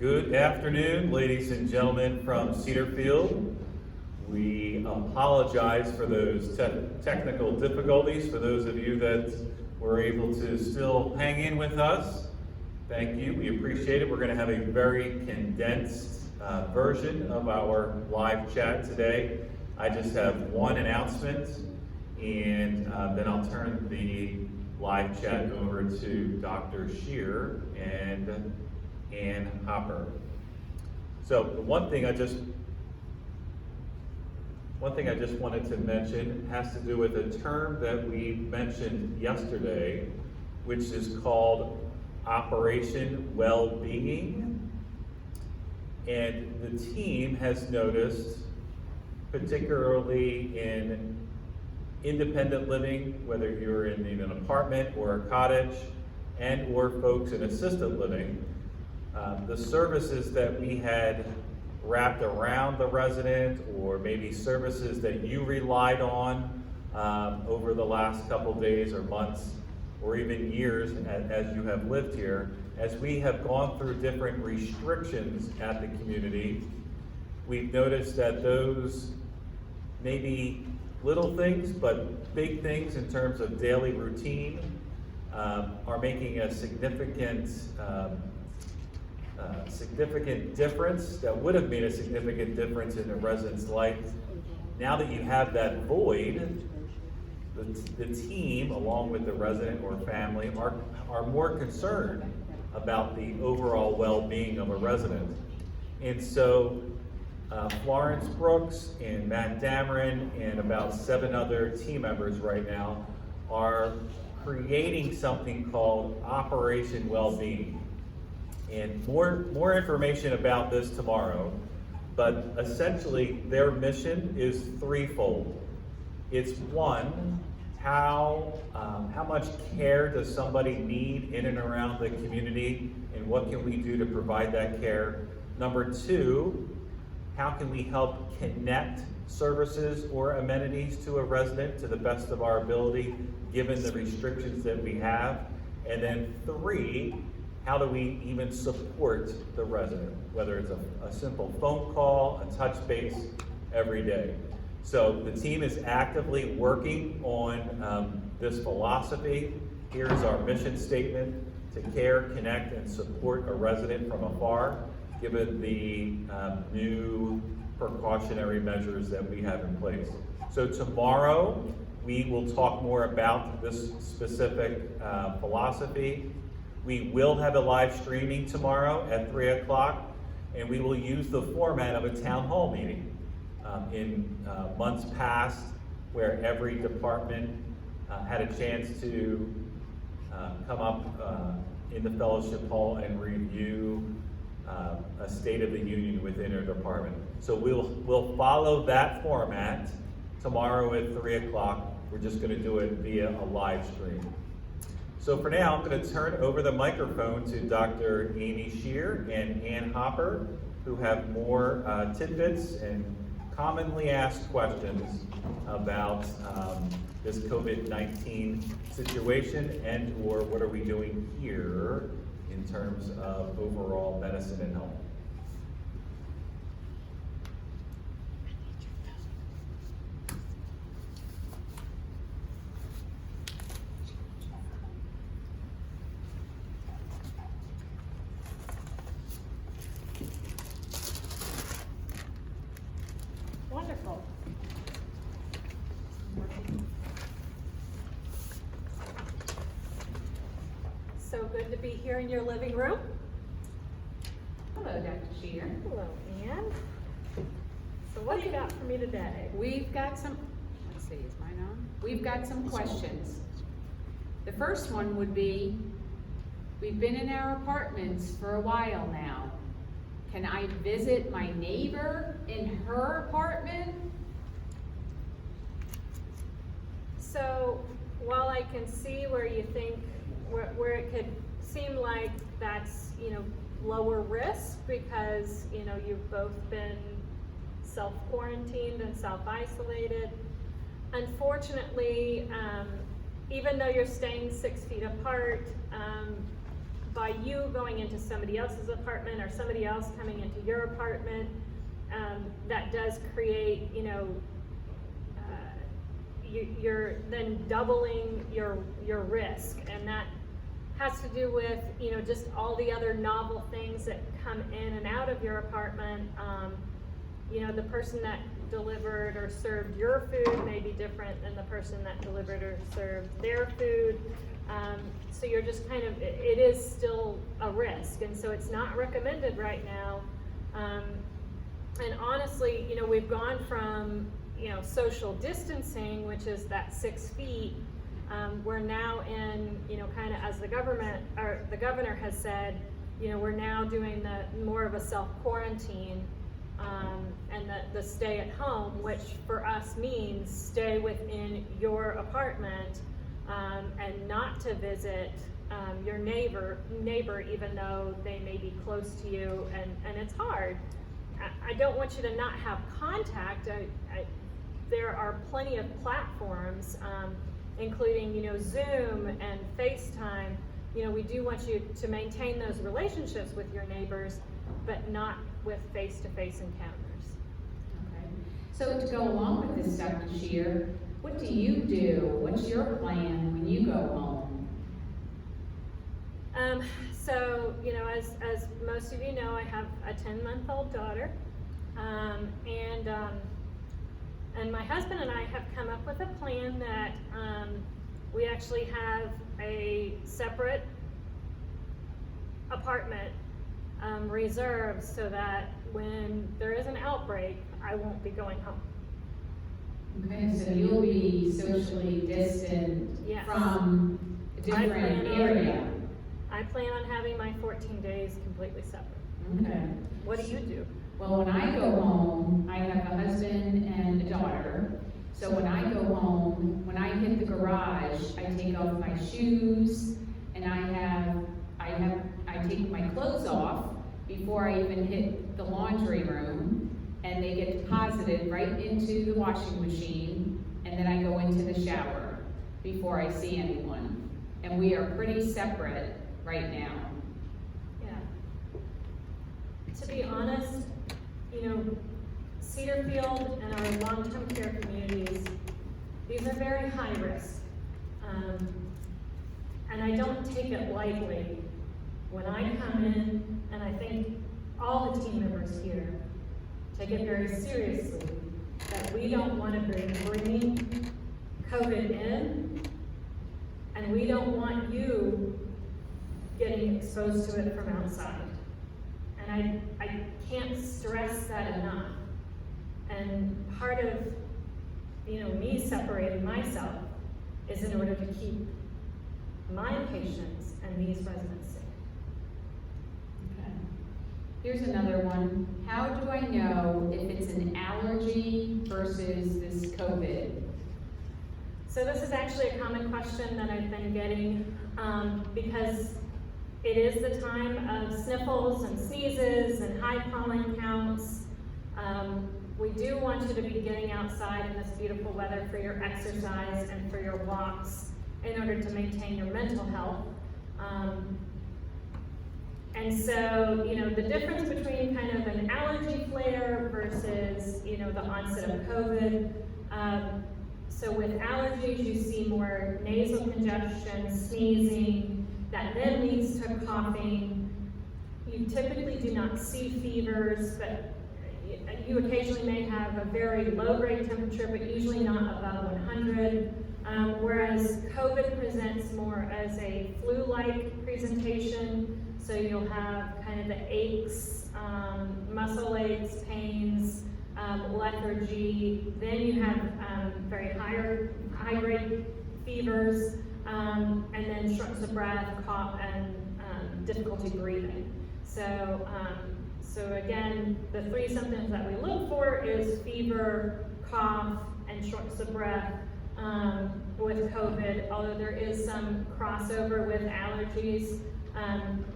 Good afternoon, ladies and gentlemen from Cedarfield. We apologize for those technical difficulties. For those of you that were able to still hang in with us, thank you. We appreciate it. We're going to have a very condensed version of our live chat today. I just have one announcement, and then I'll turn the live chat over to Dr. Shear and Ann Hopper. So the one thing I just wanted to mention has to do with a term that we mentioned yesterday, which is called Operation Well-Being. And the team has noticed, particularly in independent living, whether you're in an apartment or a cottage, and or folks in assisted living, the services that we had wrapped around the resident, or maybe services that you relied on over the last couple days or months or even years as you have lived here, as we have gone through different restrictions at the community, we've noticed that those maybe little things but big things in terms of daily routine are making a significant difference, that would have made a significant difference in a resident's life. Now that you have that void, the team, along with the resident or family, are more concerned about the overall well-being of a resident. And so Florence Brooks and Matt Dameron and about 7 other team members right now are creating something called Operation Well-Being. And more information about this tomorrow, but essentially their mission is threefold. It's one, how much care does somebody need in and around the community, and what can we do to provide that care? Number 2, how can we help connect services or amenities to a resident to the best of our ability, given the restrictions that we have? And then 3, how do we even support the resident, whether it's a simple phone call, a touch base every day. So the team is actively working on this philosophy. Here's our mission statement: to care, connect, and support a resident from afar, given the new precautionary measures that we have in place. So tomorrow, we will talk more about this specific philosophy. We will have a live streaming tomorrow at 3 o'clock, and we will use the format of a town hall meeting. In months past, where every department had a chance to come up in the fellowship hall and review a State of the Union within their department. So we'll follow that format tomorrow at 3 o'clock. We're just going to do it via a live stream. So for now, I'm going to turn over the microphone to Dr. Amy Shear and Ann Hopper, who have more tidbits and commonly asked questions about this COVID-19 situation, and or what are we doing here in terms of overall medicine and health. Wonderful. So good to be here in your living room. Hello, Dr. Shear. Hello, Ann. So what do you got for me today? We've got some, let's see, is mine on? We've got some questions. The first one would be, we've been in our apartments for a while now. Can I visit my neighbor in her apartment? So while I can see where you think, where it could seem like that's, lower risk because, you've both been self-quarantined and self-isolated. Unfortunately, even though you're staying 6 feet apart, by you going into somebody else's apartment or somebody else coming into your apartment, that does create, you know, you're then doubling your risk, and that has to do with, you know, just all the other novel things that come in and out of your apartment. You know, the person that delivered or served your food may be different than the person that delivered or served their food. So you're just kind of, it is still a risk, and so it's not recommended right now. And honestly, you know, we've gone from, you know, social distancing, which is that 6 feet. We're now in, you know, kind of as the government, or the governor has said, you know, we're now doing the more of a self-quarantine, and the stay at home, which for us means stay within your apartment, and not to visit your neighbor, even though they may be close to you, and it's hard. I don't want you to not have contact. There are plenty of platforms, including, you know, Zoom and FaceTime. You know, we do want you to maintain those relationships with your neighbors, but not with face-to-face encounters. Okay. So to go along with this, Dr. Shear, what do you do? What's your plan when you go home? So, you know, as most of you know, I have a 10-month-old daughter, and my husband and I have come up with a plan that we actually have a separate apartment reserved so that when there is an outbreak, I won't be going home. Okay, so you'll be socially distant Yes. from a different area. I plan on having my 14 days completely separate. Okay. What do you do? Well, when I go home, I have a husband and a daughter. So when I go home, when I hit the garage, I take off my shoes, and I take my clothes off before I even hit the laundry room, and they get deposited right into the washing machine, and then I go into the shower before I see anyone. And we are pretty separate right now. Yeah. To be honest, you know, Cedarfield and our long-term care communities, these are very high risk. And I don't take it lightly when I come in, and I think all the team members here take it very seriously, that we don't want to be bringing COVID in, and we don't want you getting exposed to it from outside. And I can't stress that enough. And part of, you know, me separating myself is in order to keep my patients and these residents safe. Okay. Here's another one. How do I know if it's an allergy versus this COVID? So this is actually a common question that I've been getting, because it is the time of sniffles and sneezes and high pollen counts. We do want you to be getting outside in this beautiful weather for your exercise and for your walks in order to maintain your mental health. And so, you know, the difference between kind of an allergy flare versus, you know, the onset of COVID. So with allergies, you see more nasal congestion, sneezing, that then leads to coughing. You typically do not see fevers, but you occasionally may have a very low-grade temperature, but usually not above 100. Whereas COVID presents more as a flu-like presentation. So you'll have kind of the aches, muscle aches, pains, lethargy. Then you have very high-grade fevers, and then shortness of breath, cough, and difficulty breathing. So again, the three symptoms that we look for is fever, cough, and shortness of breath with COVID, although there is some crossover with allergies.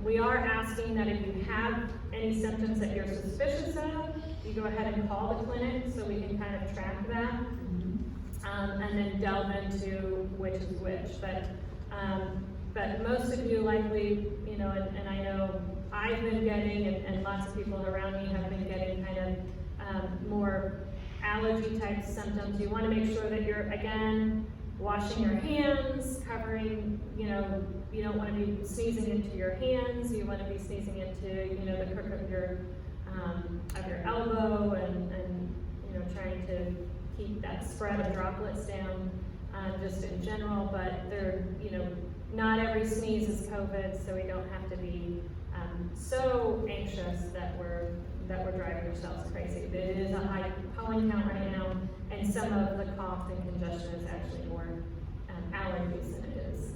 We are asking that if you have any symptoms that you're suspicious of, you go ahead and call the clinic so we can kind of track that, and then delve into which is which. But but most of you likely, you know, and I know I've been getting, and lots of people around me have been getting kind of more allergy type symptoms. You want to make sure that you're, again, washing your hands, covering, you know, you don't want to be sneezing into your hands. You want to be sneezing into, you know, the crook of your elbow, and you know, trying to keep that spread of droplets down, just in general. But they're, you know, not every sneeze is COVID, so we don't have to be so anxious that we're driving ourselves crazy. But it is a high pollen count right now, and some of the cough and congestion is actually more allergies than it is,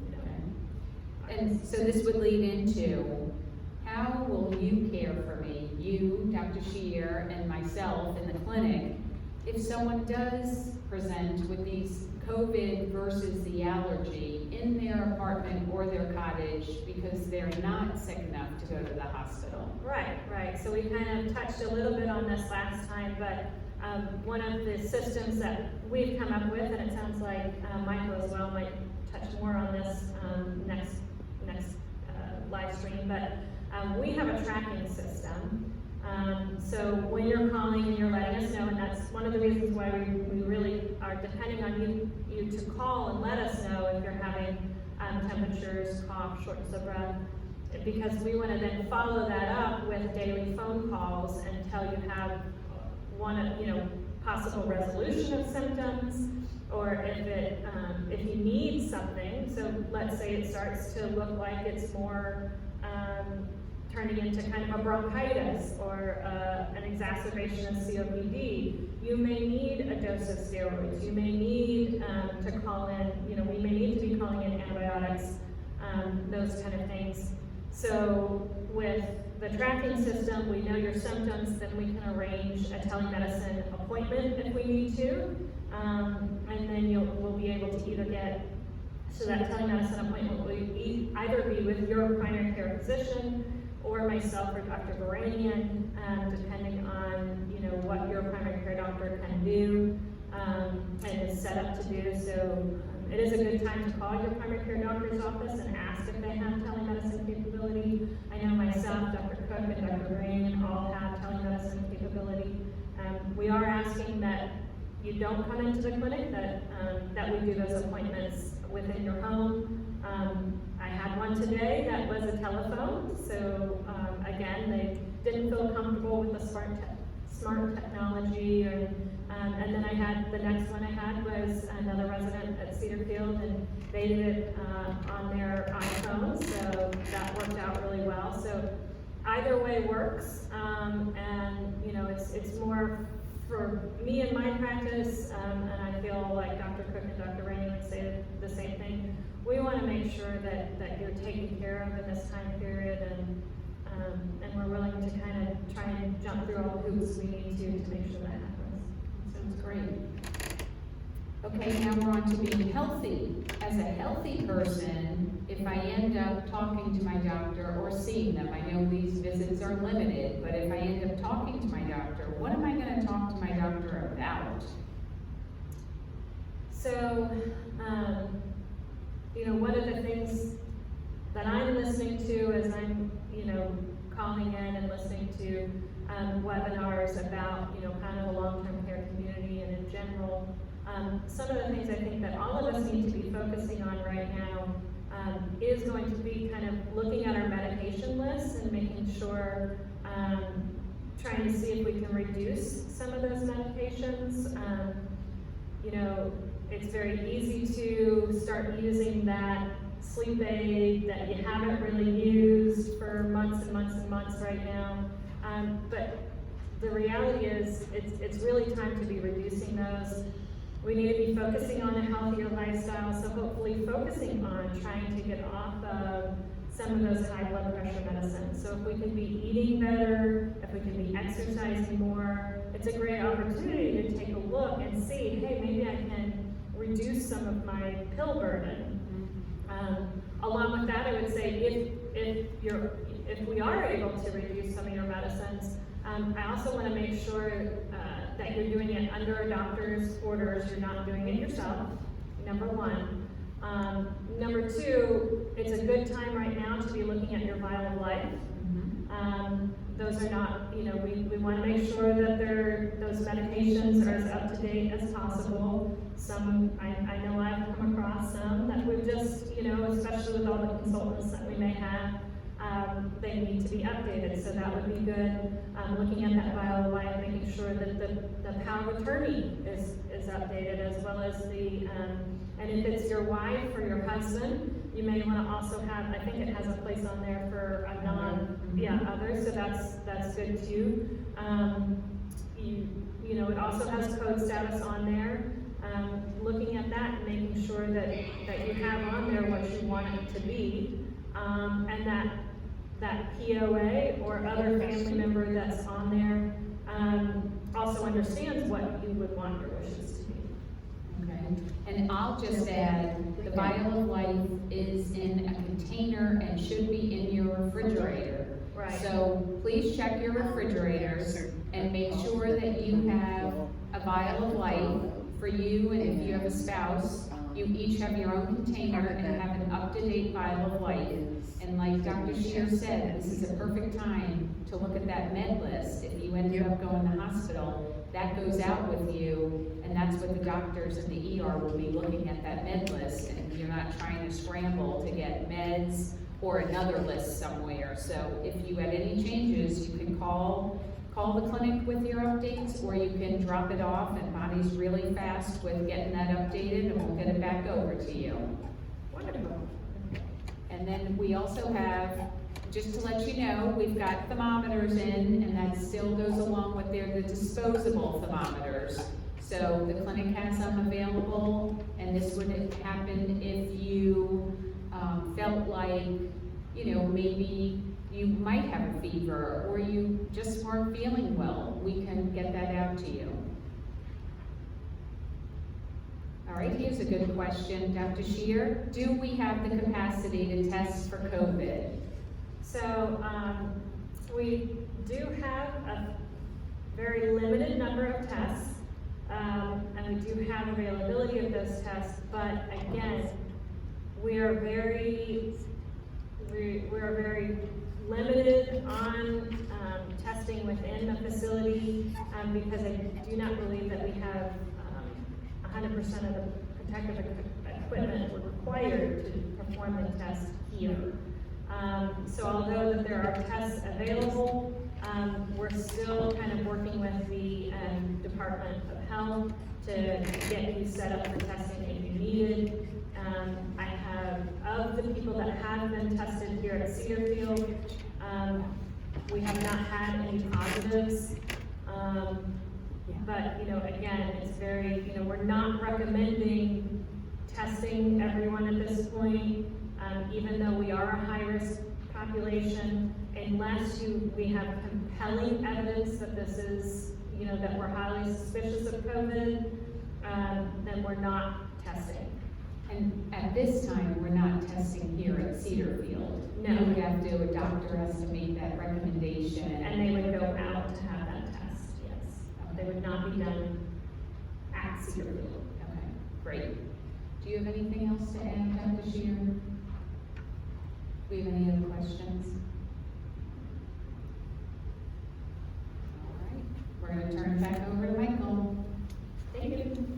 you know. And so this would lead into, how will you care for me, you, Dr. Shear, and myself in the clinic, if someone does present with these COVID versus the allergy in their apartment or their cottage because they're not sick enough to go to the hospital? Right, right. So we kind of touched a little bit on this last time, but one of the systems that we've come up with, and it sounds like Michael as well might touch more on this next live stream, but we have a tracking system. So when you're calling and you're letting us know, and that's one of the reasons why we really are depending on you to call and let us know if you're having temperatures, cough, shortness of breath, because we want to then follow that up with daily phone calls until you have possible resolution of symptoms, or if you need something. So let's say it starts to look like it's more turning into kind of a bronchitis or an exacerbation of COPD. You may need a dose of steroids. You may need to call in, you know, we may need to be calling in antibiotics, those kind of things. So with the tracking system, we know your symptoms, then we can arrange a telemedicine appointment if we need to. And then we'll be able to either get, so that telemedicine appointment will either be with your primary care physician or myself or Dr. Baranian, depending on, you know, what your primary care doctor can do and is set up to do. So it is a good time to call your primary care doctor's office and ask if they have telemedicine capability. I know myself, Dr. Cook, and Dr. Baranian all have telemedicine capability. We are asking that you don't come into the clinic, that we do those appointments within your home. I had one today that was a telephone, so again, they didn't feel comfortable with the smart technology, and then the next one I had was another resident at Cedarfield, and they did it on their iPhone, so that worked out really well. So either way works, and you know, it's more for me in my practice, and I feel like Dr. Cook and Dr. Rainey would say the same thing. We want to make sure that you're taken care of in this time period, and we're willing to kind of try and jump through all the hoops we need to make sure that happens. Sounds great. Okay, now we're on to being healthy. As a healthy person, if I end up talking to my doctor or seeing them, I know these visits are limited, but if I end up talking to my doctor, what am I going to talk to my doctor about? So, you know, one of the things that I'm listening to as I'm, you know, calling in and listening to webinars about, you know, kind of a long-term care community and in general, some of the things I think that all of us need to be focusing on right now is going to be kind of looking at our medication lists and making sure, trying to see if we can reduce some of those medications. You know, it's very easy to start using that sleep aid that you haven't really used for months and months and months right now. But the reality is, it's really time to be reducing those. We need to be focusing on a healthier lifestyle, so hopefully focusing on trying to get off of some of those high blood pressure medicines. So if we can be eating better, if we can be exercising more, it's a great opportunity to take a look and see, hey, maybe I can reduce some of my pill burden. Along with that, I would say if we are able to reduce some of your medicines, I also want to make sure that you're doing it under a doctor's orders. You're not doing it yourself, number one. Number two, it's a good time right now to be looking at your vial of life. Those are not, we want to make sure that those medications are as up to date as possible. Some, I know I've come across some that would just, especially with all the consultants that we may have, they need to be updated, so that would be good. Looking at that vial of life, making sure that the power of attorney is updated, as well as and if it's your wife or your husband, you may want to also have, I think it has a place on there for a others, so that's good too. It also has code status on there. Looking at that and making sure that you have on there what you want it to be, and that POA or other family member that's on there also understands what you would want your wishes to be. Okay, and I'll just add, the vial of life is in a container and should be in your refrigerator. Right. So please check your refrigerators and make sure that you have a vial of life for you, and if you have a spouse, you each have your own container and have an up-to-date vial of life. And like Dr. Shear said, this is a perfect time to look at that med list. If you ended up going to the hospital, that goes out with you, and that's what the doctors in the ER will be looking at, that med list, and you're not trying to scramble to get meds or another list somewhere. So if you had any changes, you can call the clinic with your updates, or you can drop it off, and Bonnie's really fast with getting that updated, and we'll get it back over to you. Wonderful. And then we also have, just to let you know, we've got thermometers in, and that still goes along with the disposable thermometers. So the clinic has them available, and this would happen if you felt like, maybe you might have a fever, or you just weren't feeling well. We can get that out to you. All right, here's a good question, Dr. Shear. Do we have the capacity to test for COVID? So, we do have a very limited number of tests, and we do have availability of those tests, but again, we are very limited on testing within the facility, because I do not believe that we have 100% of the protective equipment required to perform the test here. So although that there are tests available, we're still kind of working with the Department of Health to get you set up for testing if you need it. I have, of the people that have been tested here at Cedarfield, we have not had any positives. But, again, it's very, we're not recommending testing everyone at this point, even though we are a high-risk population, unless we have compelling evidence that this is, that we're highly suspicious of COVID, then we're not testing. And at this time, we're not testing here at Cedarfield. No. You would have to, a doctor has to make that recommendation. And they would go out to have that test, yes. They would not be done at Cedarfield. Okay, great. Do you have anything else to add, Dr. Shear? Do we have any other questions? All right, we're gonna turn it back over to Michael. Thank you.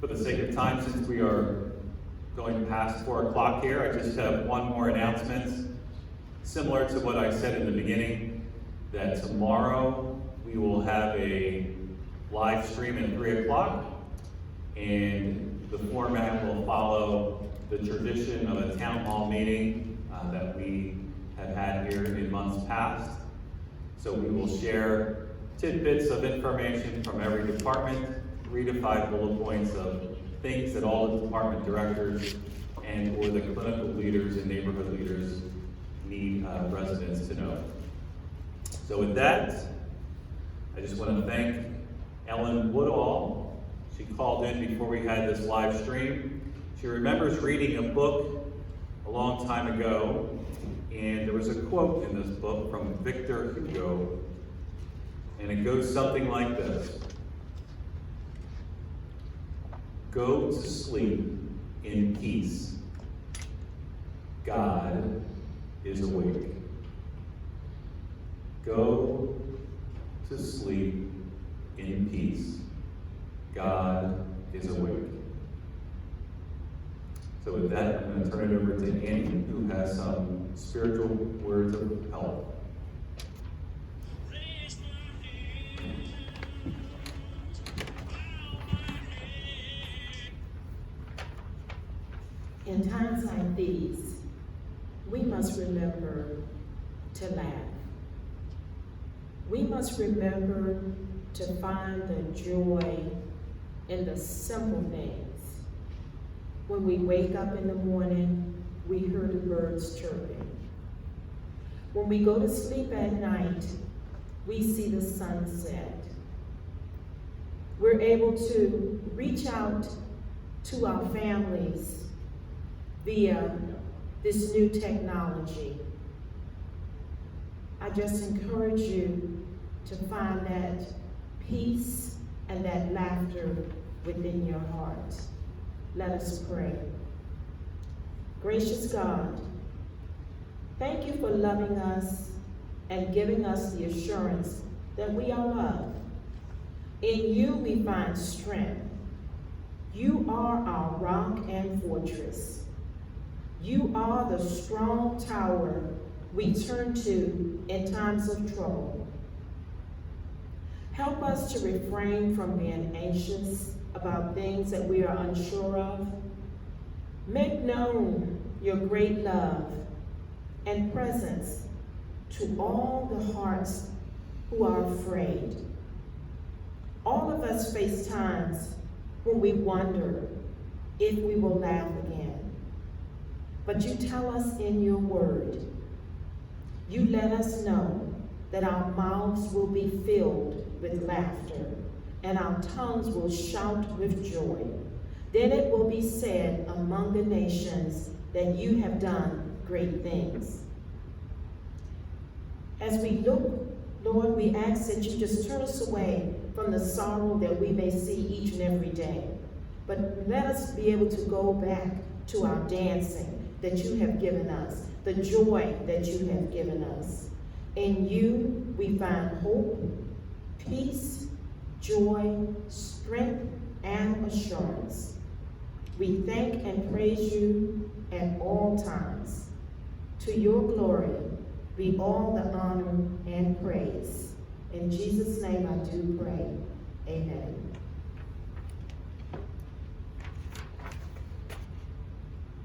For the sake of time, since we are going past 4 o'clock here, I just have one more announcement. Similar to what I said in the beginning, that tomorrow we will have a live stream at 3 o'clock, and the format will follow the tradition of a town hall meeting that we have had here in months past. So we will share tidbits of information from every department 3 to 5 bullet points of things that all the department directors and or the clinical leaders and neighborhood leaders need residents to know. So with that, I just want to thank Ellen Woodall. She called in before we had this live stream. She remembers reading a book a long time ago, and there was a quote in this book from Victor Hugo, and it goes something like this: "Go to sleep in peace. God is awake." Go to sleep in peace. God is awake. So with that, I'm going to turn it over to Annie, who has some spiritual words of help. In times like these, we must remember to laugh. We must remember to find the joy in the simple things. When we wake up in the morning, we hear the birds chirping. When we go to sleep at night, we see the sunset. We're able to reach out to our families via this new technology. I just encourage you to find that peace and that laughter within your heart. Let us pray. Gracious God, thank you for loving us and giving us the assurance that we are loved. In you we find strength. You are our rock and fortress. You are the strong tower we turn to in times of trouble. Help us to refrain from being anxious about things that we are unsure of. Make known your great love and presence to all the hearts who are afraid. All of us face times when we wonder if we will laugh again. But you tell us in your word, you let us know that our mouths will be filled with laughter and our tongues will shout with joy. Then it will be said among the nations that you have done great things. As we look, Lord, we ask that you just turn us away from the sorrow that we may see each and every day. But let us be able to go back to our dancing that you have given us, the joy that you have given us. In you we find hope, peace, joy, strength, and assurance. We thank and praise you at all times. To your glory be all the honor and praise. In Jesus' name I do pray. Amen.